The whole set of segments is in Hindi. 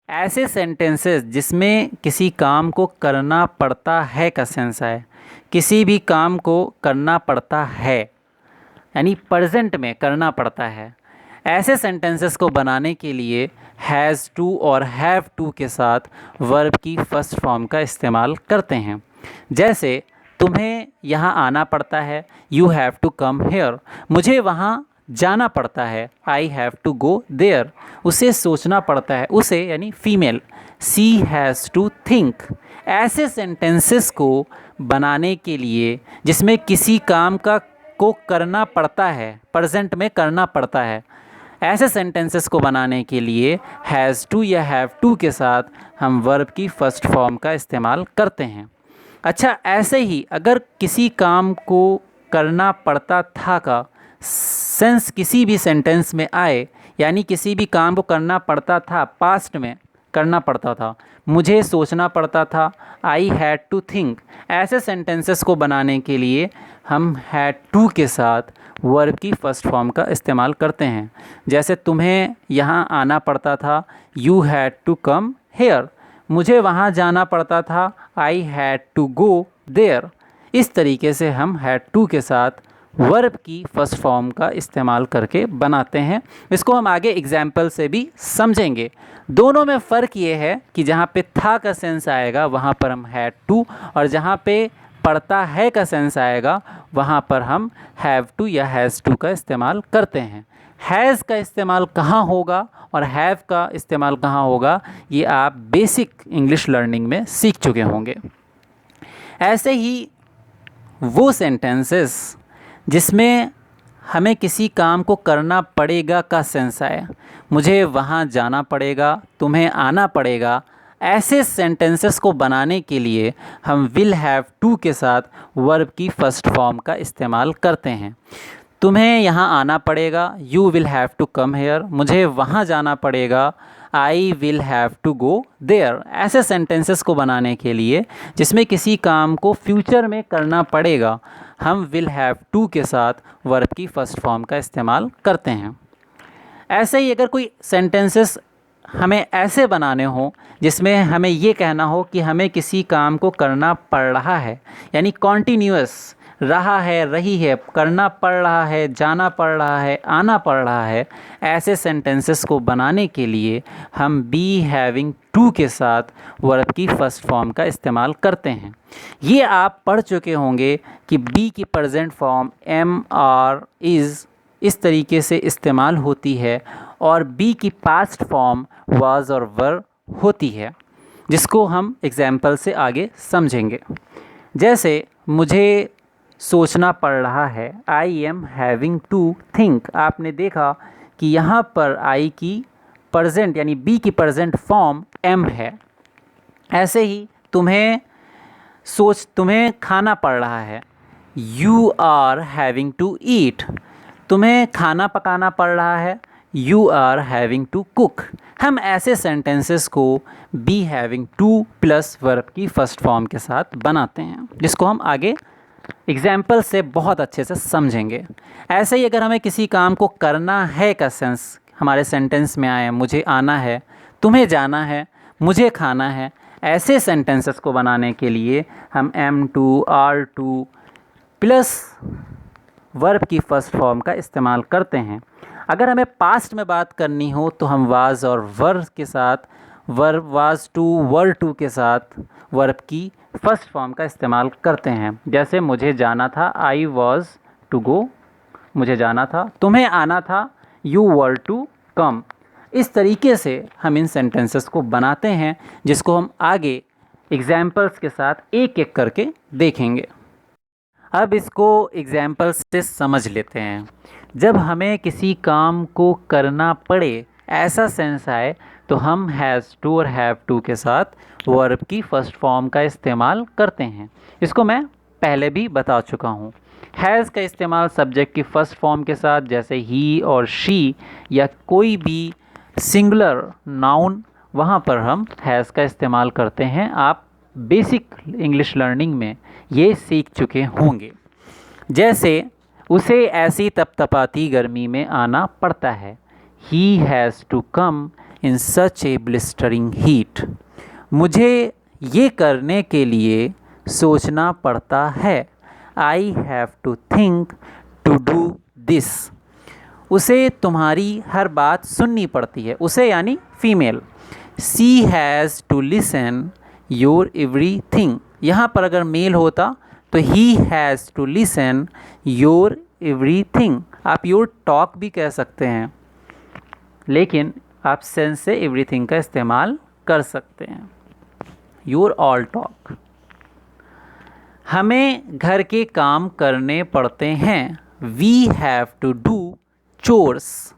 ऐसे सेंटेंसेस जिसमें किसी काम को करना पड़ता है का सेंस आए, किसी भी काम को करना पड़ता है यानी प्रेजेंट में करना पड़ता है, ऐसे सेंटेंसेस को बनाने के लिए हैज़ टू और हैव टू के साथ वर्ब की फर्स्ट फॉर्म का इस्तेमाल करते हैं। जैसे तुम्हें यहाँ आना पड़ता है, you have to come here. मुझे वहाँ जाना पड़ता है, I have to go there. उसे सोचना पड़ता है, उसे यानी female, she has to think. ऐसे सेंटेंसेस को बनाने के लिए जिसमें किसी काम को करना पड़ता है, प्रेजेंट में करना पड़ता है, ऐसे सेंटेंसेस को बनाने के लिए हैज़ टू या हैव टू के साथ हम वर्ब की फर्स्ट फॉर्म का इस्तेमाल करते हैं। अच्छा, ऐसे ही अगर किसी काम को करना पड़ता था का सेंस किसी भी सेंटेंस में आए, यानी किसी भी काम को करना पड़ता था, पास्ट में करना पड़ता था, मुझे सोचना पड़ता था, आई हैड टू थिंक, ऐसे सेंटेंसेस को बनाने के लिए हम हैड टू के साथ वर्ब की फर्स्ट फॉर्म का इस्तेमाल करते हैं। जैसे तुम्हें यहाँ आना पड़ता था, you had to come here. मुझे वहाँ जाना पड़ता था, I had to go there. इस तरीके से हम हैड टू के साथ वर्ब की फर्स्ट फॉर्म का इस्तेमाल करके बनाते हैं। इसको हम आगे एग्जाम्पल से भी समझेंगे। दोनों में फ़र्क ये है कि जहाँ पे था का सेंस आएगा वहाँ पर हम हैड टू, और जहाँ पे पढ़ता है का सेंस आएगा वहाँ पर हम हैव टू या हैज़ टू का इस्तेमाल करते हैं। हैज़ का इस्तेमाल कहाँ होगा और हैव का इस्तेमाल कहाँ होगा, ये आप बेसिक इंग्लिश लर्निंग में सीख चुके होंगे। ऐसे ही वो सेंटेंसेस जिसमें हमें किसी काम को करना पड़ेगा का सेंस आए, मुझे वहाँ जाना पड़ेगा, तुम्हें आना पड़ेगा, ऐसे सेंटेंसेस को बनाने के लिए हम विल हैव टू के साथ वर्ब की फर्स्ट फॉर्म का इस्तेमाल करते हैं। तुम्हें यहाँ आना पड़ेगा, you will have to come here. मुझे वहाँ जाना पड़ेगा, I will have to go there. ऐसे सेंटेंसेस को बनाने के लिए जिसमें किसी काम को फ्यूचर में करना पड़ेगा, हम विल हैव टू के साथ वर्ब की फर्स्ट फॉर्म का इस्तेमाल करते हैं। ऐसे ही अगर कोई सेंटेंसेस हमें ऐसे बनाने हो जिसमें हमें ये कहना हो कि हमें किसी काम को करना पड़ रहा है, यानी कॉन्टीन्यूअस, रहा है, रही है, करना पड़ रहा है, जाना पड़ रहा है, आना पड़ रहा है, ऐसे सेंटेंसेस को बनाने के लिए हम बी हैविंग टू के साथ वर्ब की फर्स्ट फॉर्म का इस्तेमाल करते हैं। ये आप पढ़ चुके होंगे कि बी की present form am are is इस तरीके से इस्तेमाल होती है और बी की पास्ट फॉर्म वाज और वर होती है, जिसको हम एग्जाम्पल से आगे समझेंगे। जैसे मुझे सोचना पड़ रहा है, I am having to think. आपने देखा कि यहाँ पर आई की प्रेजेंट यानी बी की प्रेजेंट फॉर्म एम है। ऐसे ही तुम्हें खाना पड़ रहा है, you are having to eat. तुम्हें खाना पकाना पड़ रहा है, you are having to cook. हम ऐसे सेंटेंसेस को be having to plus verb की फर्स्ट फॉर्म के साथ बनाते हैं, जिसको हम आगे एग्जाम्पल से बहुत अच्छे से समझेंगे। ऐसे ही अगर हमें किसी काम को करना है का सेंस हमारे सेंटेंस में आए, मुझे आना है, तुम्हें जाना है, मुझे खाना है, ऐसे सेंटेंसेस को बनाने के लिए हम am to are to plus verb की फर्स्ट फॉर्म का इस्तेमाल करते हैं। अगर हमें पास्ट में बात करनी हो तो हम वाज और वर के साथ, verb was to were to के साथ वर्ब की फर्स्ट फॉर्म का इस्तेमाल करते हैं। जैसे मुझे जाना था, आई वॉज टू गो, मुझे जाना था, तुम्हें आना था, यू वर टू कम। इस तरीके से हम इन सेंटेंसेस को बनाते हैं, जिसको हम आगे एग्जाम्पल्स के साथ एक एक करके देखेंगे। अब इसको एग्जाम्पल्स से समझ लेते हैं। जब हमें किसी काम को करना पड़े ऐसा सेंस आए तो हम हैज़ टू और हैव टू के साथ वर्ब की फर्स्ट फॉर्म का इस्तेमाल करते हैं। इसको मैं पहले भी बता चुका हूँ। हैज़ का इस्तेमाल सब्जेक्ट की फर्स्ट फॉर्म के साथ, जैसे ही और शी या कोई भी सिंगुलर नाउन, वहाँ पर हम हैज़ का इस्तेमाल करते हैं। आप बेसिक इंग्लिश लर्निंग में ये सीख चुके होंगे। जैसे उसे ऐसी तपतपाती गर्मी में आना पड़ता है, he has to come in such a blistering heat. मुझे ये करने के लिए सोचना पड़ता है। I have to think to do this. उसे तुम्हारी हर बात सुननी पड़ती है। उसे यानी फीमेल। She has to listen your everything. यहाँ पर अगर मेल होता तो he has to listen your everything. आप योर टॉक भी कह सकते हैं, लेकिन आप सेंस से एवरीथिंग का इस्तेमाल कर सकते हैं। Your all talk. हमें घर के काम करने पड़ते हैं। We have to do chores.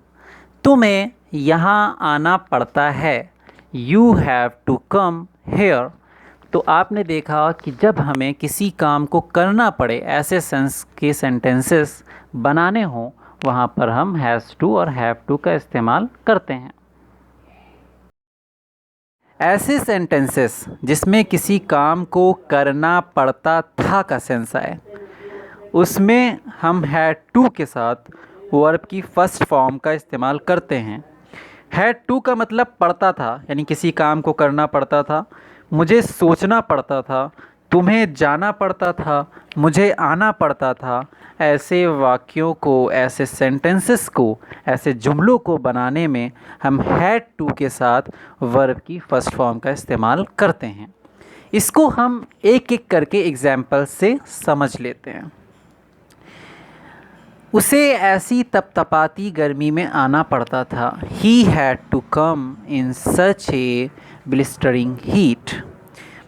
तुम्हें यहाँ आना पड़ता है। You have to come here. तो आपने देखा कि जब हमें किसी काम को करना पड़े, ऐसे सेंस के सेंटेंसेस बनाने हों, वहाँ पर हम हैज़ टू और हैव टू का इस्तेमाल करते हैं। ऐसे सेंटेंसेस जिसमें किसी काम को करना पड़ता था का सेंस आए, उसमें हम हैड टू के साथ वर्ब की फर्स्ट फॉर्म का इस्तेमाल करते हैं। हैड टू का मतलब पड़ता था, यानी किसी काम को करना पड़ता था। मुझे सोचना पड़ता था, तुम्हें जाना पड़ता था, मुझे आना पड़ता था। ऐसे वाक्यों को, ऐसे सेंटेंसेस को, ऐसे जुमलों को बनाने में हम हैड टू के साथ वर्ब की फर्स्ट फॉर्म का इस्तेमाल करते हैं। इसको हम एक एक करके एग्जाम्पल से समझ लेते हैं। उसे ऐसी तपतपाती गर्मी में आना पड़ता था। He had to come in such a blistering heat.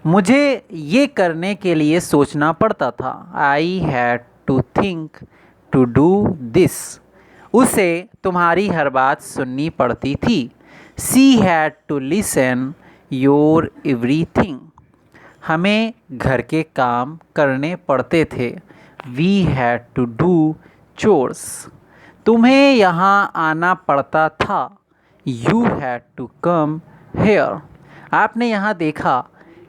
मुझे ये करने के लिए सोचना पड़ता था। I had to think to do this. उसे तुम्हारी हर बात सुननी पड़ती थी। She had to listen your everything. हमें घर के काम करने पड़ते थे। We had to do chores. तुम्हें यहाँ आना पड़ता था। You had to come here. आपने यहाँ देखा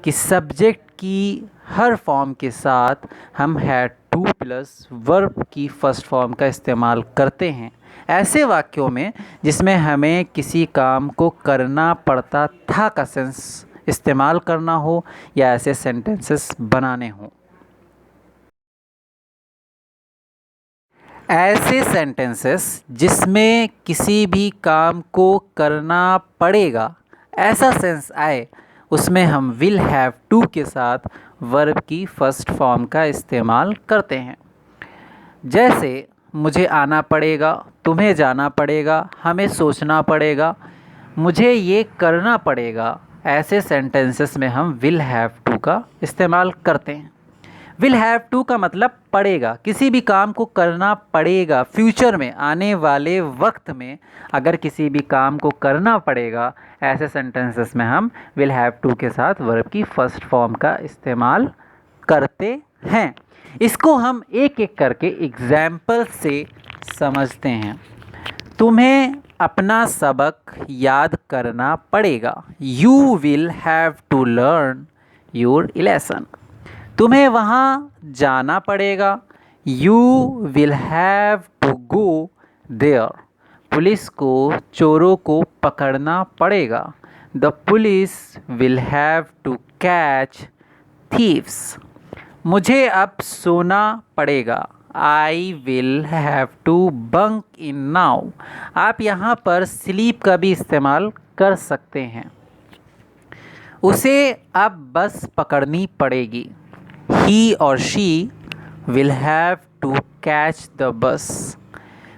कि सब्जेक्ट की हर फॉर्म के साथ हम हैड टू प्लस वर्ब की फर्स्ट फॉर्म का इस्तेमाल करते हैं ऐसे वाक्यों में जिसमें हमें किसी काम को करना पड़ता था का सेंस इस्तेमाल करना हो या ऐसे सेंटेंसेस बनाने हों। ऐसे सेंटेंसेस जिसमें किसी भी काम को करना पड़ेगा ऐसा सेंस आए, उसमें हम विल हैव टू के साथ वर्ब की फर्स्ट फॉर्म का इस्तेमाल करते हैं। जैसे मुझे आना पड़ेगा, तुम्हें जाना पड़ेगा, हमें सोचना पड़ेगा, मुझे ये करना पड़ेगा। ऐसे सेंटेंसेस में हम विल हैव टू का इस्तेमाल करते हैं। विल हैव टू का मतलब पड़ेगा, किसी भी काम को करना पड़ेगा। फ्यूचर में, आने वाले वक्त में अगर किसी भी काम को करना पड़ेगा, ऐसे सेंटेंसेस में हम विल हैव टू के साथ वर्ब की फर्स्ट फॉर्म का इस्तेमाल करते हैं। इसको हम एक एक करके एग्जाम्पल से समझते हैं। तुम्हें अपना सबक याद करना पड़ेगा। You will have to learn your lesson. तुम्हें वहाँ जाना पड़ेगा। You will have to go there. Police को चोरों को पकड़ना पड़ेगा। The police will have to catch thieves. मुझे अब सोना पड़ेगा। I will have to bunk in now. आप यहाँ पर स्लीप का भी इस्तेमाल कर सकते हैं। उसे अब बस पकड़नी पड़ेगी। ही और she will have to catch the bus.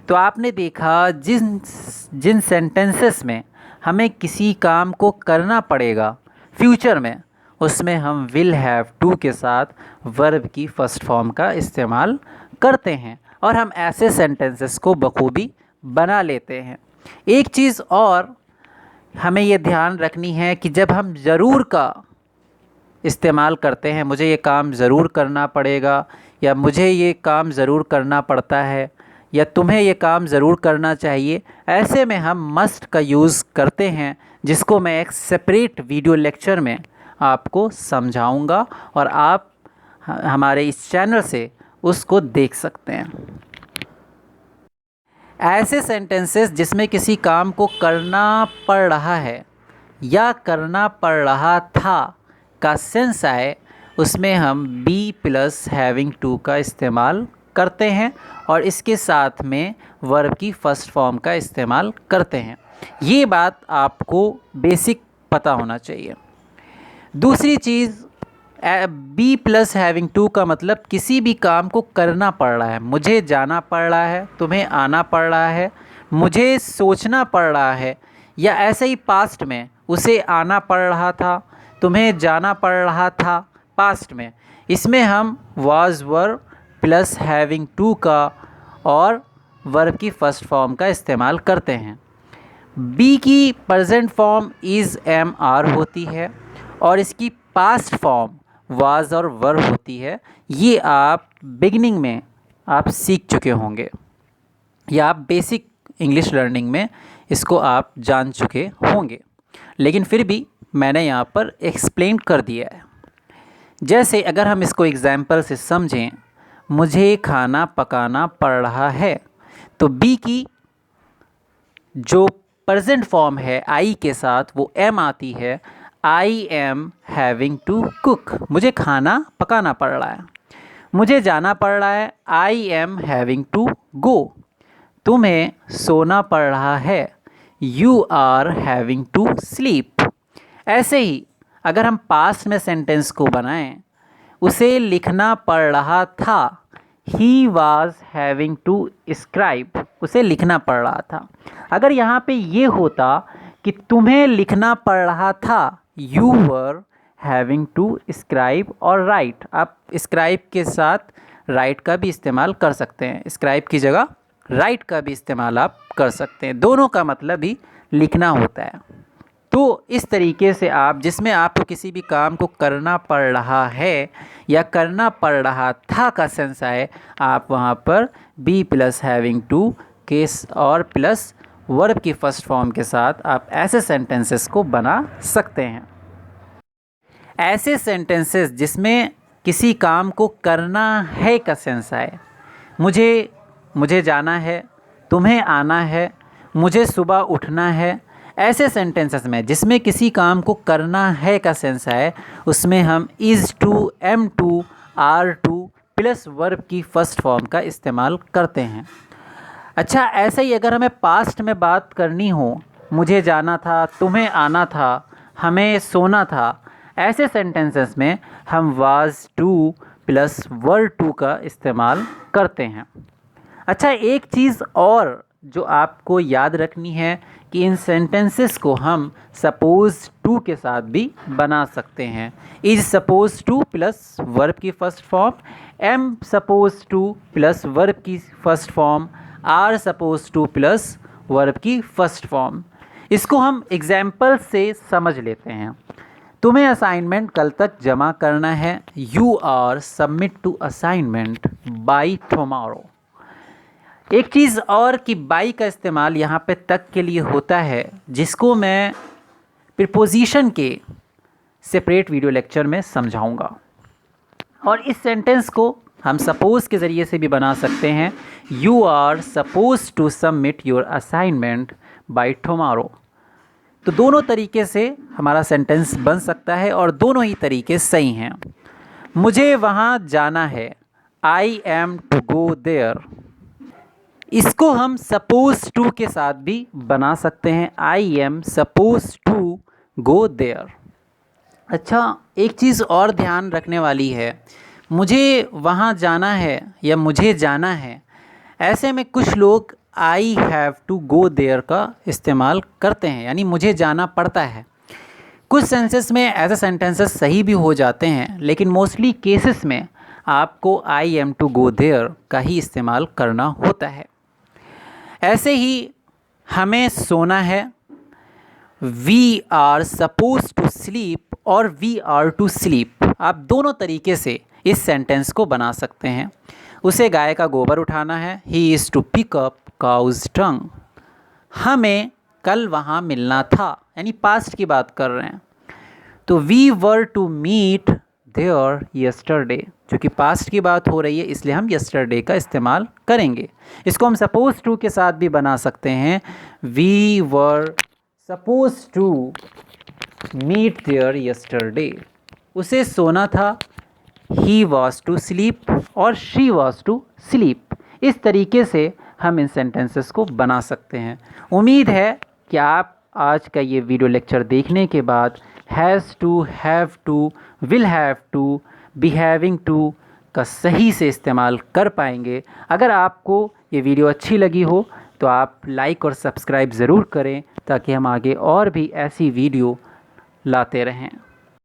तो आपने देखा जिन सेंटेंसेस में हमें किसी काम को करना पड़ेगा फ्यूचर में, उसमें हम विल हैव टू के साथ वर्ब की फर्स्ट फॉर्म का इस्तेमाल करते हैं और हम ऐसे सेंटेंसेस को बखूबी बना लेते हैं। एक चीज़ और हमें ये ध्यान रखनी है कि जब हम ज़रूर का इस्तेमाल करते हैं, मुझे ये काम ज़रूर करना पड़ेगा या मुझे ये काम ज़रूर करना पड़ता है या तुम्हें ये काम ज़रूर करना चाहिए, ऐसे में हम मस्ट का यूज़ करते हैं, जिसको मैं एक सेपरेट वीडियो लेक्चर में आपको समझाऊंगा और आप हमारे इस चैनल से उसको देख सकते हैं। ऐसे सेंटेंसेस जिसमें किसी काम को करना पड़ रहा है या करना पड़ रहा था का सेंस आए, उसमें हम बी प्लस हैविंग टू का इस्तेमाल करते हैं और इसके साथ में वर्ब की फर्स्ट फॉर्म का इस्तेमाल करते हैं। ये बात आपको बेसिक पता होना चाहिए। दूसरी चीज़, बी प्लस हैविंग टू का मतलब किसी भी काम को करना पड़ रहा है। मुझे जाना पड़ रहा है, तुम्हें आना पड़ रहा है, मुझे सोचना पड़ रहा है, या ऐसे ही पास्ट में उसे आना पड़ रहा था, तुम्हें जाना पड़ रहा था पास्ट में। इसमें हम was verb plus having to का और वर्ब की फर्स्ट फॉर्म का इस्तेमाल करते हैं। बी की present form is am are होती है और इसकी पास्ट फॉर्म वाज और वर्ब होती है। ये आप बिगिनिंग में आप सीख चुके होंगे या आप बेसिक इंग्लिश लर्निंग में इसको आप जान चुके होंगे, लेकिन फिर भी मैंने यहाँ पर एक्सप्लेन कर दिया है। जैसे अगर हम इसको एग्जाम्पल से समझें, मुझे खाना पकाना पड़ रहा है, तो बी की जो प्रेजेंट फॉर्म है आई के साथ वो एम आती है। I am having to cook, मुझे खाना पकाना पड़ रहा है। मुझे जाना पड़ रहा है, I am having to go. तुम्हें सोना पड़ रहा है, you are having to sleep. ऐसे ही अगर हम पास्ट में सेंटेंस को बनाएं, उसे लिखना पड़ रहा था, he was having to scribe, उसे लिखना पड़ रहा था। अगर यहाँ पे ये होता कि तुम्हें लिखना पड़ रहा था, you were having to scribe और राइट, आप स्क्राइब के साथ राइट का भी इस्तेमाल कर सकते हैं, स्क्राइब की जगह राइट का भी इस्तेमाल आप कर सकते हैं, दोनों का मतलब ही लिखना होता है। तो इस तरीके से आप, जिसमें आपको किसी भी काम को करना पड़ रहा है या करना पड़ रहा था का सेंस आए, आप वहाँ पर be plus having to case और प्लस वर्ब की फर्स्ट फॉर्म के साथ आप ऐसे सेंटेंसेस को बना सकते हैं। ऐसे सेंटेंसेस जिसमें किसी काम को करना है का सेंस आए, मुझे जाना है, तुम्हें आना है, मुझे सुबह उठना है, ऐसे सेंटेंसेस में जिसमें किसी काम को करना है का सेंस आए, उसमें हम is to, am to, are to plus verb की फर्स्ट फॉर्म का इस्तेमाल करते हैं। अच्छा, ऐसे ही अगर हमें पास्ट में बात करनी हो, मुझे जाना था, तुम्हें आना था, हमें सोना था, ऐसे सेंटेंसेस में हम was to plus were to का इस्तेमाल करते हैं। अच्छा, एक चीज़ और जो आपको याद रखनी है कि इन सेंटेंसेस को हम सपोज़ टू के साथ भी बना सकते हैं। Is suppose to plus verb की first form, am suppose to plus verb की first form, are suppose to plus verb की फर्स्ट फॉर्म। इसको हम एग्जाम्पल से समझ लेते हैं। तुम्हें असाइनमेंट कल तक जमा करना है, you are submit to assignment by tomorrow. एक चीज़ और कि बाई का इस्तेमाल यहाँ पे तक के लिए होता है, जिसको मैं प्रीपोजिशन के सेपरेट वीडियो लेक्चर में समझाऊंगा। और इस सेंटेंस को हम सपोज़ के ज़रिए से भी बना सकते हैं, you are suppose to submit your assignment by tomorrow. तो दोनों तरीके से हमारा सेंटेंस बन सकता है और दोनों ही तरीके सही हैं। मुझे वहाँ जाना है, I am to go there. इसको हम सपोज टू के साथ भी बना सकते हैं, I am suppose to go there. अच्छा, एक चीज़ और ध्यान रखने वाली है, मुझे वहाँ जाना है या मुझे जाना है, ऐसे में कुछ लोग I have to go there का इस्तेमाल करते हैं, यानी मुझे जाना पड़ता है। कुछ सेंसेस में ऐसे सेंटेंसेस सही भी हो जाते हैं, लेकिन मोस्टली केसेस में आपको I am to go there का ही इस्तेमाल करना होता है। ऐसे ही हमें सोना है, we are suppose to sleep और वी आर टू स्लीप। आप दोनों तरीके से इस सेंटेंस को बना सकते हैं। उसे गाय का गोबर उठाना है, he is to pick up cows dung. हमें कल वहाँ मिलना था, यानी पास्ट की बात कर रहे हैं, तो we were to meet there yesterday, चूँकि पास्ट की बात हो रही है इसलिए हम यस्टरडे का इस्तेमाल करेंगे। इसको हम सपोज टू के साथ भी बना सकते हैं। We were suppose to meet there yesterday, उसे सोना था। ही वॉज टू स्लीप और शी वॉज टू स्लीप। इस तरीके से हम इन सेंटेंसेस को बना सकते हैं। उम्मीद है कि आप आज का ये वीडियो लेक्चर देखने के बाद has to, have to, will have to, be having to का सही से इस्तेमाल कर पाएंगे। अगर आपको ये वीडियो अच्छी लगी हो तो आप लाइक और सब्सक्राइब ज़रूर करें ताकि हम आगे और भी ऐसी वीडियो लाते रहें।